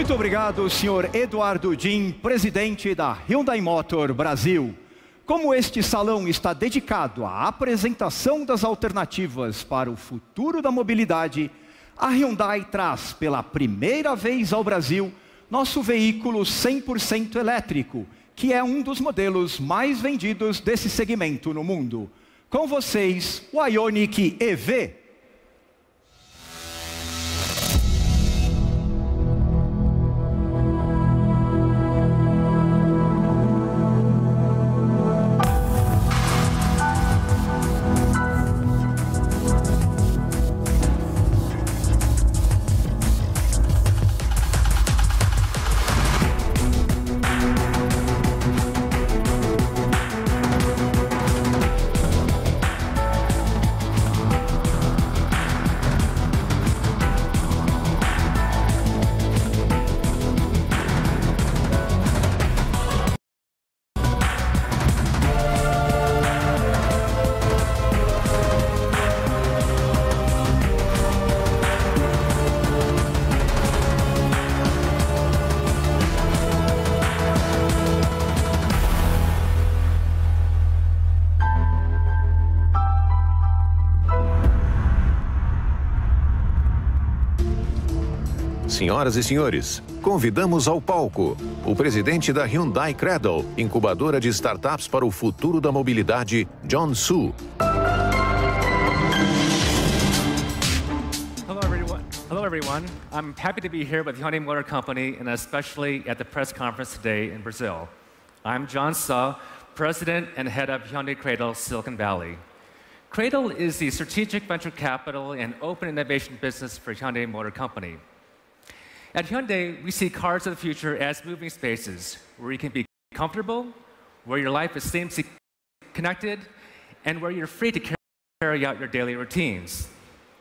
Muito obrigado, senhor Eduardo Jim, presidente da Hyundai Motor Brasil. Como este salão está dedicado à apresentação das alternativas para o futuro da mobilidade, a Hyundai traz pela primeira vez ao Brasil nosso veículo 100% elétrico, que é um dos modelos mais vendidos desse segmento no mundo. Com vocês, o Ioniq EV. Senhoras e senhores, convidamos ao palco o presidente da Hyundai Cradle, incubadora de startups para o futuro da mobilidade, John Su. Hello everyone. I'm happy to be here with Hyundai Motor Company and especially at the press conference today in Brazil. I'm John Su, president and head of Hyundai Cradle Silicon Valley. Cradle is the strategic venture capital and open innovation business for Hyundai Motor Company. At Hyundai, we see cars of the future as moving spaces where you can be comfortable, where your life is seamlessly connected, and where you're free to carry out your daily routines.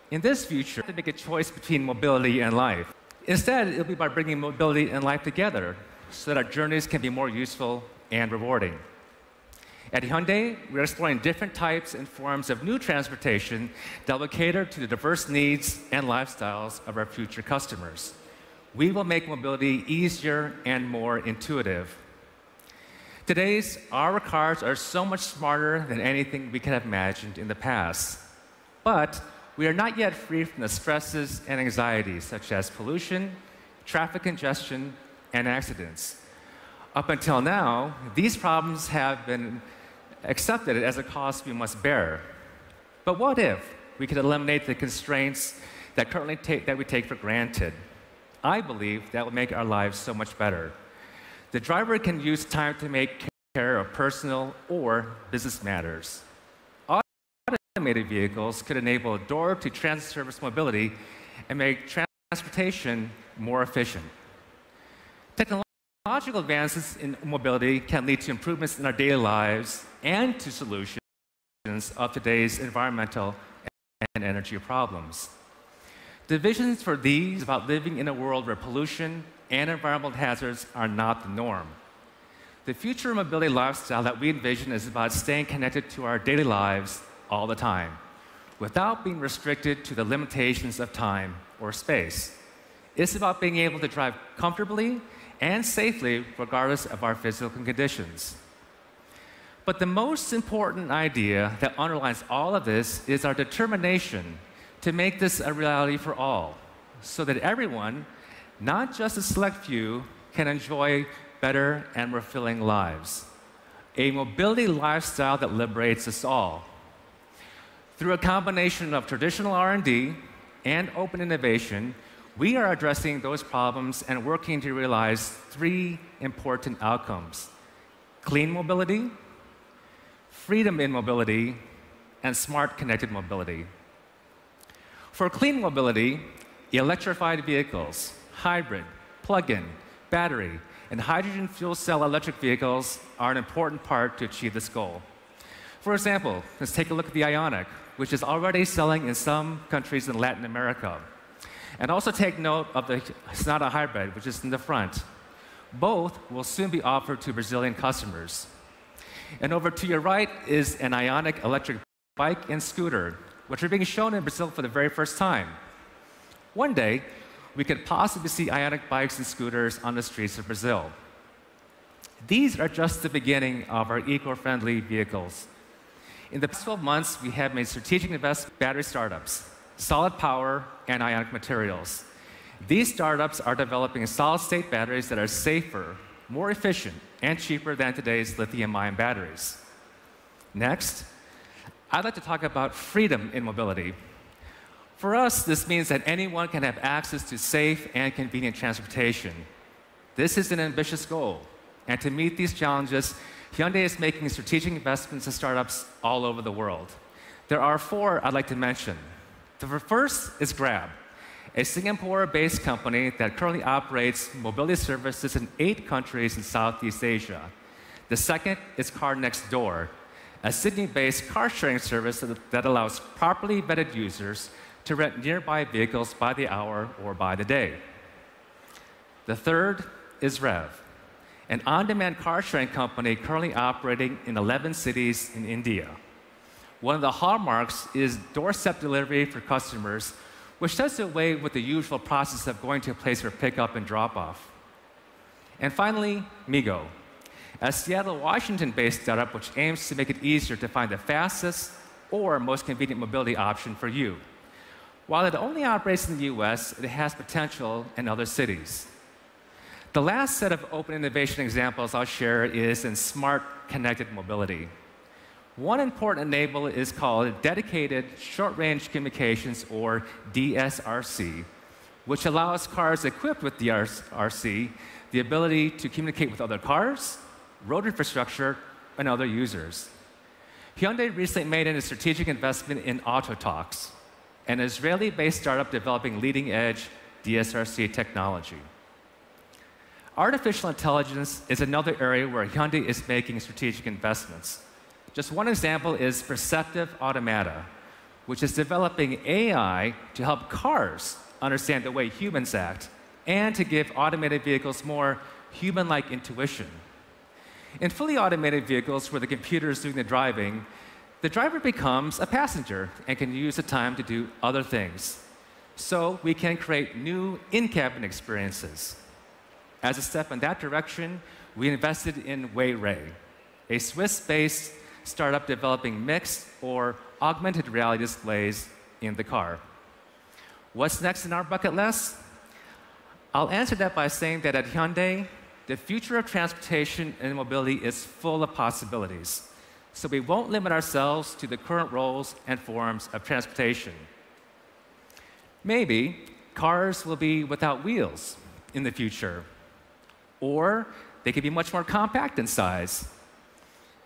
In this future, to make a choice between mobility and life. Instead, it'll be by bringing mobility and life together so that our journeys can be more useful and rewarding. At Hyundai, we're exploring different types and forms of new transportation that will cater to the diverse needs and lifestyles of our future customers. We will make mobility easier and more intuitive. Today's our cars are so much smarter than anything we could have imagined in the past. But we are not yet free from the stresses and anxieties such as pollution, traffic congestion, and accidents. Up until now, these problems have been accepted as a cost we must bear. But what if we could eliminate the constraints that we take for granted? I believe that will make our lives so much better. The driver can use time to make care of personal or business matters. Automated vehicles could enable door-to transit service mobility and make transportation more efficient. Technological advances in mobility can lead to improvements in our daily lives and to solutions of today's environmental and energy problems. The visions for these about living in a world where pollution and environmental hazards are not the norm. The future mobility lifestyle that we envision is about staying connected to our daily lives all the time, without being restricted to the limitations of time or space. It's about being able to drive comfortably and safely regardless of our physical conditions. But the most important idea that underlines all of this is our determination to make this a reality for all, so that everyone, not just a select few, can enjoy better and more fulfilling lives. A mobility lifestyle that liberates us all. Through a combination of traditional R&D and open innovation, we are addressing those problems and working to realize three important outcomes: clean mobility, freedom in mobility, and smart connected mobility. For clean mobility, electrified vehicles, hybrid, plug-in, battery, and hydrogen fuel cell electric vehicles are an important part to achieve this goal. For example, let's take a look at the Ioniq, which is already selling in some countries in Latin America. And also take note of the Sonata Hybrid, which is in the front. Both will soon be offered to Brazilian customers. And over to your right is an Ioniq electric bike and scooter, which are being shown in Brazil for the very first time. One day, we could possibly see Ioniq bikes and scooters on the streets of Brazil. These are just the beginning of our eco-friendly vehicles. In the past 12 months, we have made strategic investments in battery startups, solid power, and Ioniq materials. These startups are developing solid-state batteries that are safer, more efficient, and cheaper than today's lithium-ion batteries. Next, I'd like to talk about freedom in mobility. For us, this means that anyone can have access to safe and convenient transportation. This is an ambitious goal, and to meet these challenges, Hyundai is making strategic investments in startups all over the world. There are 4 I'd like to mention. The first is Grab, a Singapore-based company that currently operates mobility services in 8 countries in Southeast Asia. The second is Car Next Door, a Sydney-based car-sharing service that allows properly vetted users to rent nearby vehicles by the hour or by the day. The third is Rev, an on-demand car-sharing company currently operating in 11 cities in India. One of the hallmarks is doorstep delivery for customers, which does away with the usual process of going to a place for pickup and drop-off. And finally, Migo, a Seattle, Washington-based startup which aims to make it easier to find the fastest or most convenient mobility option for you. While it only operates in the US, it has potential in other cities. The last set of open innovation examples I'll share is in smart connected mobility. One important enabler is called dedicated short-range communications, or DSRC, which allows cars equipped with DSRC the ability to communicate with other cars, road infrastructure, and other users. Hyundai recently made a strategic investment in Autotalks, an Israeli-based startup developing leading-edge DSRC technology. Artificial intelligence is another area where Hyundai is making strategic investments. Just one example is Perceptive Automata, which is developing AI to help cars understand the way humans act and to give automated vehicles more human-like intuition. In fully automated vehicles where the computer is doing the driving, the driver becomes a passenger and can use the time to do other things. So we can create new in-cabin experiences. As a step in that direction, we invested in Wayray, a Swiss-based startup developing mixed or augmented reality displays in the car. What's next in our bucket list? I'll answer that by saying that at Hyundai, the future of transportation and mobility is full of possibilities. So we won't limit ourselves to the current roles and forms of transportation. Maybe cars will be without wheels in the future, or they could be much more compact in size.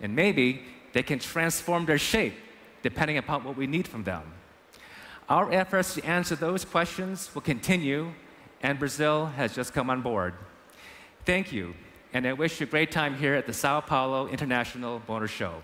And maybe they can transform their shape depending upon what we need from them. Our efforts to answer those questions will continue, and Brazil has just come on board. Thank you, and I wish you a great time here at the São Paulo International Motor Show.